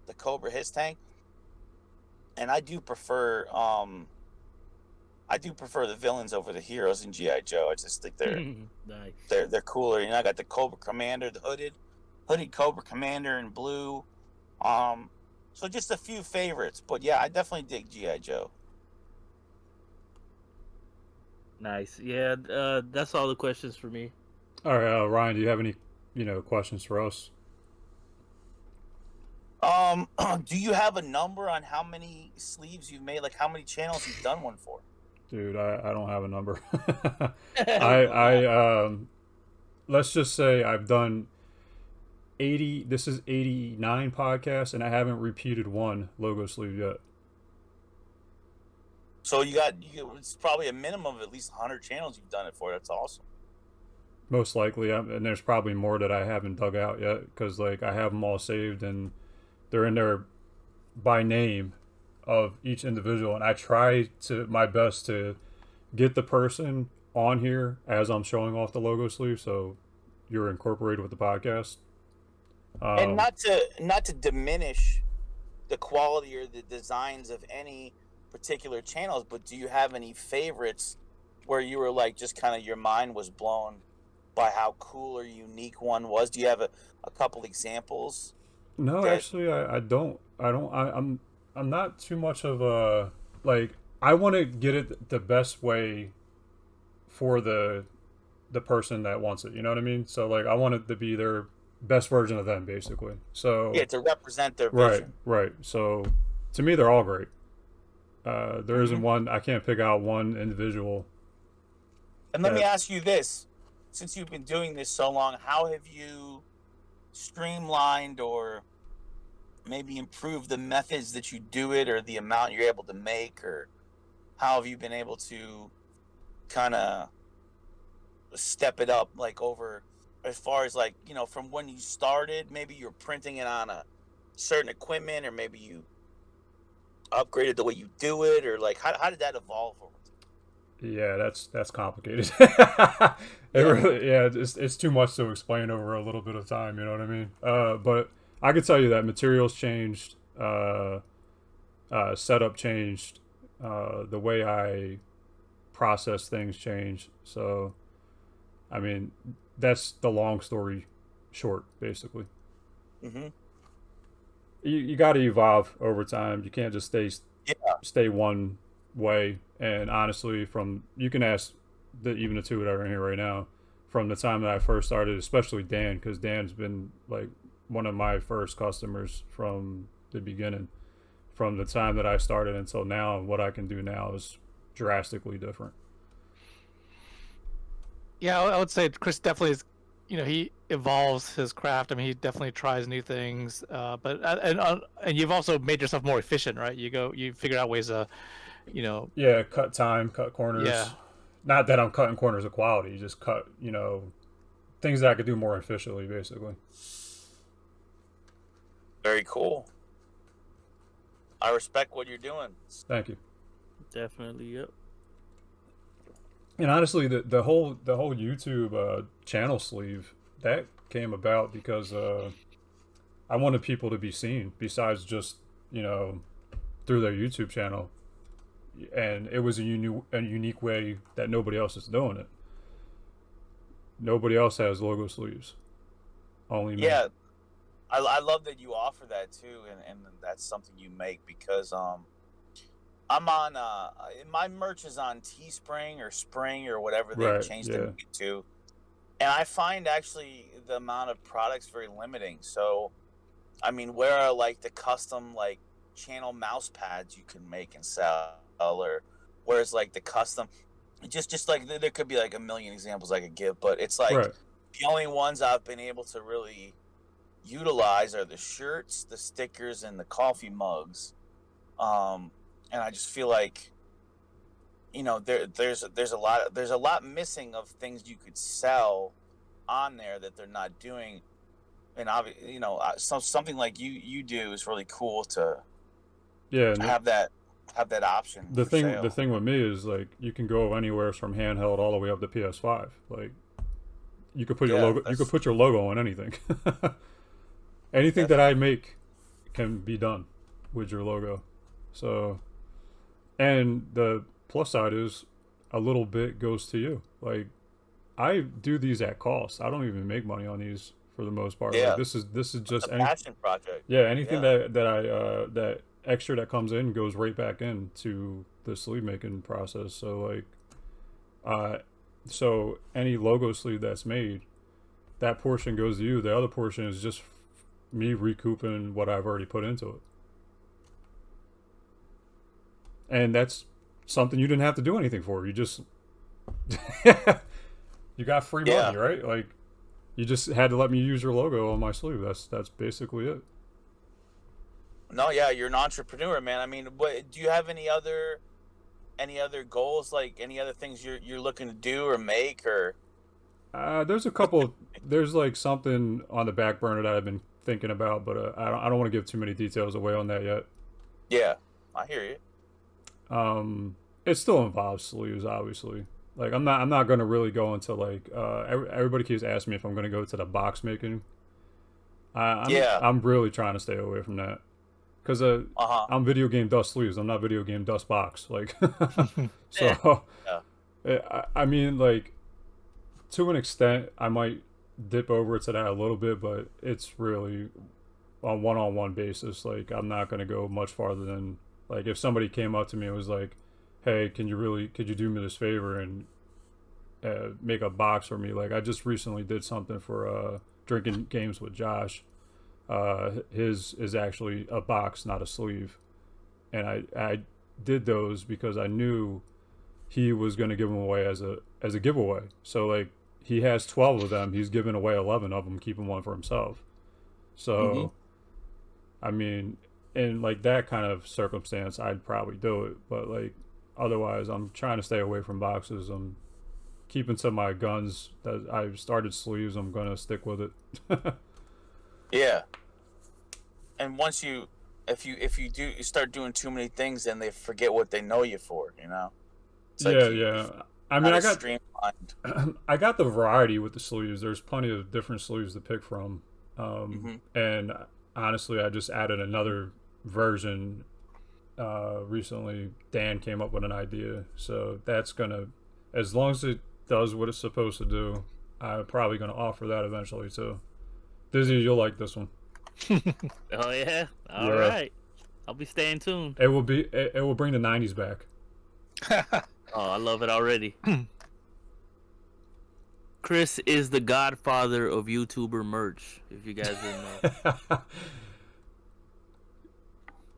the Cobra Hiss tank, and I do prefer the villains over the heroes in GI Joe. I just think they're Nice. they're cooler. I got the Cobra Commander, the hooded Cobra Commander in blue. So just a few favorites, but yeah, I definitely dig GI Joe. Nice. Yeah, that's all the questions for me. All right, Ryan, do you have any questions for us? Do you have a number on how many sleeves you've made? Like how many channels you've done one for? Dude, I don't have a number. I let's just say I've done 80. This is 89 podcasts, and I haven't repeated one logo sleeve yet. So it's probably a minimum of at least 100 channels you've done it for. That's awesome. Most likely, and there's probably more that I haven't dug out yet, because like I have them all saved and they're in there by name of each individual, and I try to my best to get the person on here as I'm showing off the logo sleeve, so you're incorporated with the podcast. And not to diminish the quality or the designs of any particular channels, but do you have any favorites where you were like, just kind of your mind was blown by how cool or unique one was? Do you have a couple examples? No, actually, I don't. I'm not too much of a, like, I want to get it the best way for the person that wants it. You know what I mean? So like, I want it to be their best version of them, basically. So yeah, to represent their vision. Right. So to me, they're all great. There isn't one. I can't pick out one individual. And let me ask you this: since you've been doing this so long, how have you streamlined or maybe improved the methods that you do it, or the amount you're able to make, or how have you been able to kind of step it up, like over as far as like, from when you started, maybe you're printing it on a certain equipment, or maybe you upgraded the way you do it, or like how did that evolve over time? Yeah, that's complicated. It's too much to explain over a little bit of time, you know what I mean? But I could tell you that materials changed, setup changed, the way I process things changed. So, I mean, that's the long story short, basically. Mm-hmm. You got to evolve over time. You can't just stay one way. And honestly, you can ask even the two that are in here right now, from the time that I first started, especially Dan, because Dan's been like one of my first customers from the beginning. From the time that I started until now, and what I can do now is drastically different. Yeah, I would say Chris definitely is. He evolves his craft. I mean, he definitely tries new things. But and you've also made yourself more efficient, right? You figure out ways to, Yeah, cut time, cut corners. Yeah. Not that I'm cutting corners of quality, just cut, things that I could do more efficiently, basically. Very cool. I respect what you're doing. Thank you. Definitely, yep. And honestly, the whole YouTube channel sleeve that came about because I wanted people to be seen besides just through their YouTube channel, and it was a unique way that nobody else is doing it. Nobody else has logo sleeves. Only me. Yeah, I love that you offer that too, and that's something you make because I'm on my merch is on Teespring or Spring or whatever they changed it to, and I find actually the amount of products very limiting. So, I mean, where are like the custom like channel mouse pads you can make and sell, or where's like the custom, just like there could be like a million examples I could give, but it's like the only ones I've been able to really utilize are the shirts, the stickers, and the coffee mugs. And I just feel like, there's a lot missing of things you could sell on there that they're not doing, and obviously, something like you do is really cool to have that option. The thing with me is like you can go anywhere from handheld all the way up to PS5. Like you could put your logo on anything. Anything that I make can be done with your logo. So. And the plus side is a little bit goes to you. Like, I do these at cost. I don't even make money on these for the most part. Yeah. Like, this is just a passion project. Yeah, anything that extra that comes in goes right back into the sleeve making process. So like, so any logo sleeve that's made, that portion goes to you. The other portion is just me recouping what I've already put into it. And that's something you didn't have to do anything for. You just you got free money, right? Like you just had to let me use your logo on my sleeve. That's basically it. No, yeah, you're an entrepreneur, man. I mean, do you have any other goals, like any other things you're looking to do or make, or? There's a couple. There's like something on the back burner that I've been thinking about, but I don't want to give too many details away on that yet. Yeah, I hear you. It still involves sleeves, obviously. Like I'm not gonna really go into like everybody keeps asking me if I'm gonna go to the box making. I'm really trying to stay away from that because I'm video game dust sleeves. I'm not video game dust box. Like so. I mean, like to an extent, I might dip over to that a little bit, but it's really on one-on-one basis. Like I'm not gonna go much farther than. Like if somebody came up to me and was like, "Hey, could you do me this favor and make a box for me?" Like I just recently did something for Drinking Games with Josh. His is actually a box, not a sleeve, and I did those because I knew he was going to give them away as a giveaway. So like he has 12 of them, he's giving away 11 of them, keeping one for himself. So, I mean. In like that kind of circumstance, I'd probably do it. But like otherwise, I'm trying to stay away from boxes. I'm keeping to my guns. That I've started sleeves. I'm gonna stick with it. Yeah. And once if you start doing too many things, then they forget what they know you for. It's yeah. I mean, I got the variety with the sleeves. There's plenty of different sleeves to pick from. And honestly, I just added another version recently. Dan came up with an idea, so that's gonna, as long as it does what it's supposed to do, I'm probably gonna offer that eventually too. Dizzy, you'll like this one. Oh yeah, all right. I'll be staying tuned. It will bring the 90s back. Oh, I love it already. Chris is the godfather of YouTuber merch. If you guys didn't know,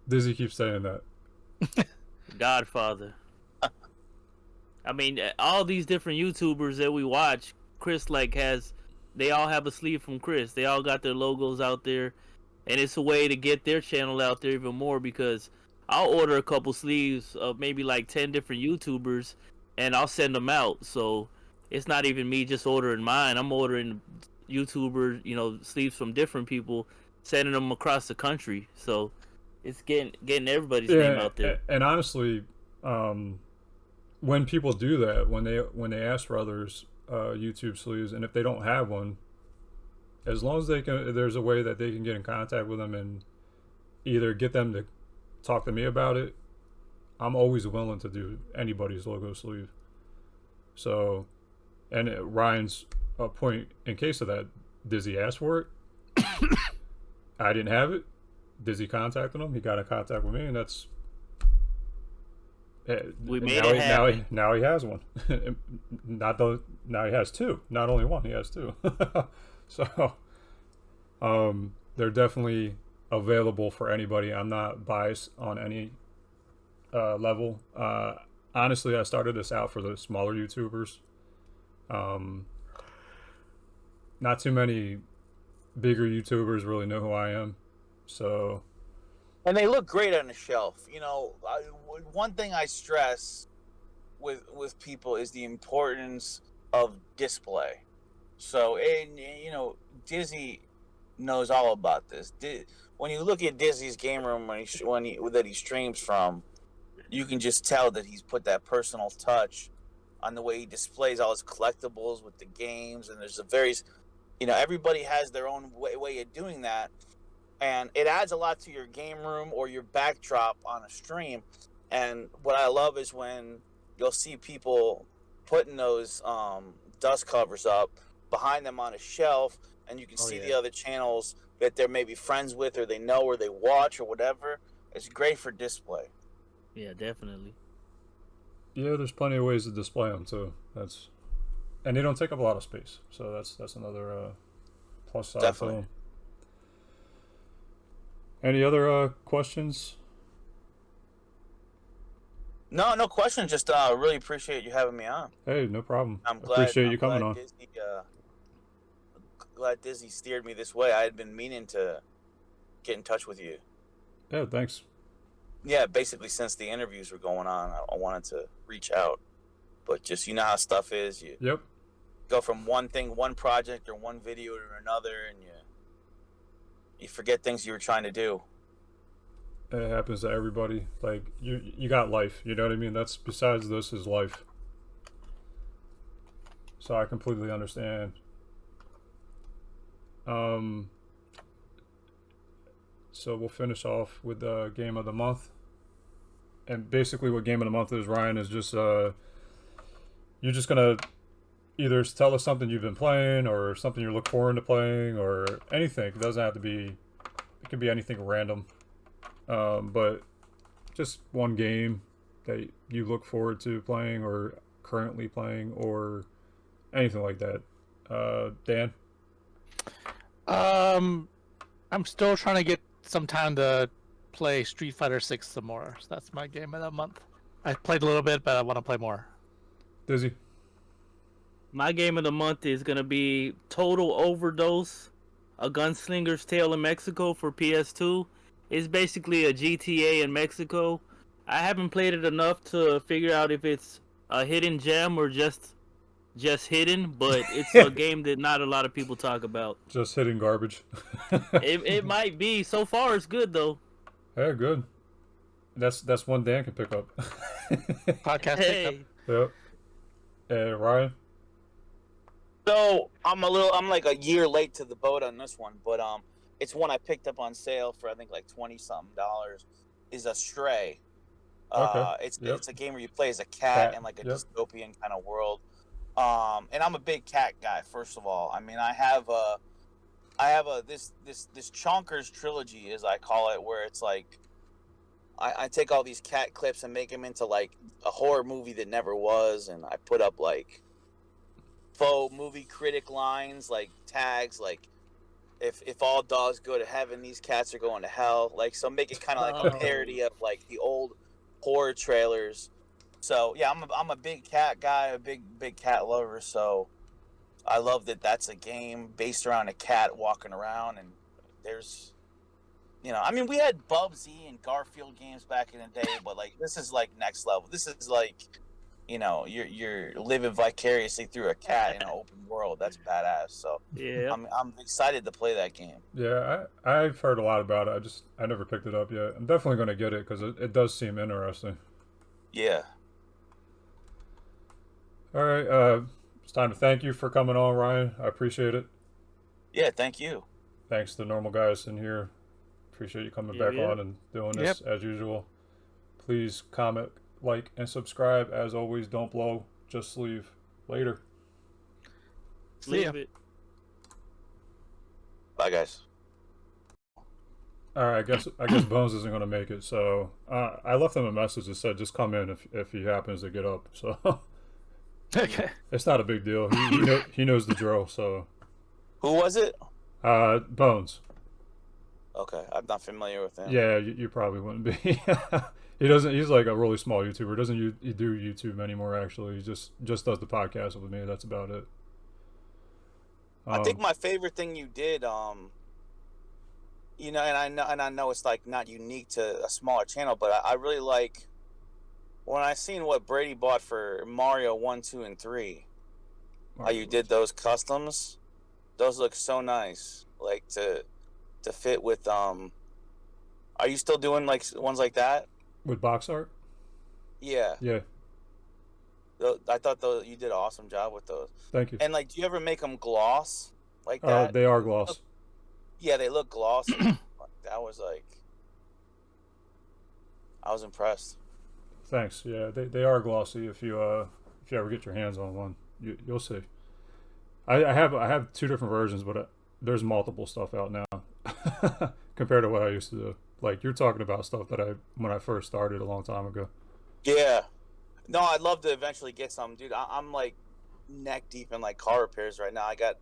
Dizzy keeps saying that. godfather. I mean, all these different YouTubers that we watch, Chris they all have a sleeve from Chris. They all got their logos out there, and it's a way to get their channel out there even more because I'll order a couple sleeves of maybe like 10 different YouTubers, and I'll send them out. So it's not even me just ordering mine. I'm ordering YouTuber, sleeves from different people, sending them across the country. So it's getting everybody's name out there. And honestly, when people do that, when they ask for others YouTube sleeves, and if they don't have one, as long as there's a way that they can get in contact with them and either get them to talk to me about it, I'm always willing to do anybody's logo sleeve. So, and Ryan's point in case of that, Dizzy asked for it. I didn't have it. Dizzy contacted him. He got in contact with me, and that's. We made it happen. Now he has one. Now he has two. Not only one, he has two. So, they're definitely available for anybody. I'm not biased on any level. Honestly, I started this out for the smaller YouTubers. Not too many bigger YouTubers really know who I am. So. And they look great on the shelf. One thing I stress with people is the importance of display. So, Dizzy knows all about this. When you look at Dizzy's game room that he streams from, you can just tell that he's put that personal touch on the way he displays all his collectibles with the games. And there's everybody has their own way of doing that. And it adds a lot to your game room or your backdrop on a stream. And what I love is when you'll see people putting those dust covers up behind them on a shelf, and you can see the other channels that they're maybe friends with or they know or they watch or whatever. It's great for display. Yeah, definitely. Yeah, there's plenty of ways to display them too. And they don't take up a lot of space, so that's another plus side. Definitely. Any other questions? No questions. Just really appreciate you having me on. Hey, no problem. I'm glad. Appreciate you coming on. Glad Dizzy steered me this way. I had been meaning to get in touch with you. Yeah, thanks. Yeah, basically since the interviews were going on, I wanted to reach out. But just how stuff is. You go from one project or one video to another, and you forget things you were trying to do. It happens to everybody. Like you got life. You know what I mean? That's besides this is life. So I completely understand. So we'll finish off with the game of the month. And basically, what game of the month is, Ryan, is just you're just gonna either tell us something you've been playing or something you look forward to playing or anything. It doesn't have to be. It can be anything random. But just one game that you look forward to playing or currently playing or anything like that. Dan? I'm still trying to get some time to play Street Fighter 6 some more. So that's my game of the month. I played a little bit, but I want to play more. Dizzy? My game of the month is going to be Total Overdose, A Gunslinger's Tale in Mexico for PS2. It's basically a GTA in Mexico. I haven't played it enough to figure out if it's a hidden gem or just hidden, but it's a game that not a lot of people talk about. Just hidden garbage. It might be. So far, it's good though. Yeah, good. That's one Dan can pick up. Podcast Hey. pickup. Yep. Ryan? So I'm like a year late to the boat on this one, but it's one I picked up on sale for I think like $20-something. Is Stray. Okay. It's a game where you play as a cat in like a dystopian kind of world. And I'm a big cat guy. First of all, I mean I have this Chonkers trilogy, as I call it, where it's like I take all these cat clips and make them into like a horror movie that never was, and I put up like faux movie critic lines, like tags, like if all dogs go to heaven, these cats are going to hell. Like, so make it kind of like a parody of like the old horror trailers. So yeah, I'm a big cat guy, a big cat lover. So I love that that's a game based around a cat walking around, and there's, I mean, we had Bubsy and Garfield games back in the day, but like this is like next level. This is like, you're living vicariously through a cat in an open world. That's badass. So Yeah. I'm excited to play that game. Yeah, I've heard a lot about it. I never picked it up yet. I'm definitely going to get it because it does seem interesting. Yeah. All right, it's time to thank you for coming on, Ryan. I appreciate it. Yeah, thank you. Thanks to normal guys in here. Appreciate you coming back on and doing this as usual. Please comment, like, and subscribe. As always, don't blow, just sleeve. Later. See ya. Bye, guys. All right, I guess Bones isn't going to make it, so I left him a message that said just come in if he happens to get up. So Okay. it's not a big deal. He knows the drill. So Who was it? Bones. Okay, I'm not familiar with him. Yeah, you probably wouldn't be. He doesn't. He's like a really small YouTuber. Doesn't he do YouTube anymore? Actually, he just does the podcast with me. That's about it. I think my favorite thing you did, and I know it's like not unique to a smaller channel, but I really like when I seen what Brady bought for Mario 1, 2, and 3. How you did those customs? Those look so nice. Like to fit with. Are you still doing like ones like that? With box art? Yeah. Yeah. I thought you did an awesome job with those. Thank you. And like, do you ever make them gloss like that? They are gloss. Yeah, they look glossy. That was like, I was impressed. Thanks. Yeah, they are glossy. If you ever get your hands on one, you'll see. I have 2 different versions, but there's multiple stuff out now compared to what I used to do. Like, you're talking about stuff that when I first started a long time ago. Yeah. No, I'd love to eventually get some, dude. I'm like neck deep in like car repairs right now. I got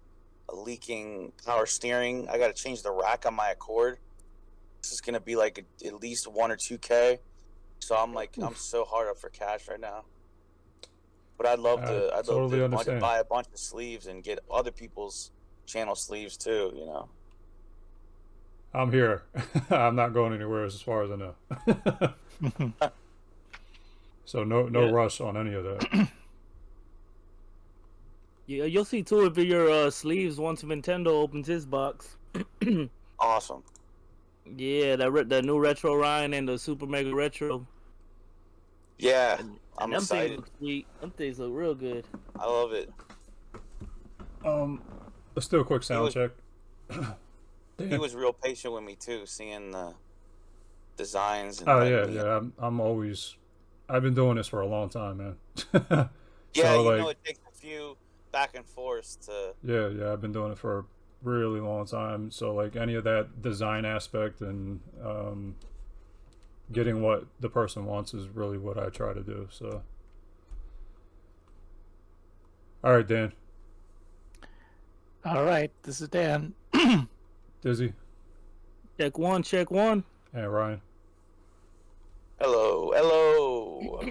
a leaking power steering. I got to change the rack on my Accord. This is gonna be like at least 1 or 2K. So I'm like, I'm so hard up for cash right now. But I'd love to buy a bunch of sleeves and get other people's channel sleeves too. I'm here. I'm not going anywhere as far as I know. So no rush on any of that. Yeah, you'll see 2 of your sleeves once Nintendo opens his box. Awesome. Yeah, that new Retro Ryan and the Super Mega Retro. Yeah, I'm them excited. Things look sweet. Them things look real good. I love it. Let's do a quick sound check. He was real patient with me too, seeing the designs. And yeah. I've been doing this for a long time, man. Yeah, so, it takes a few back and forth to. Yeah, I've been doing it for a really long time. So like any of that design aspect and getting what the person wants is really what I try to do. So, all right, Dan. All right, this is Dan. Dizzy. Check one. And Ryan. Hello.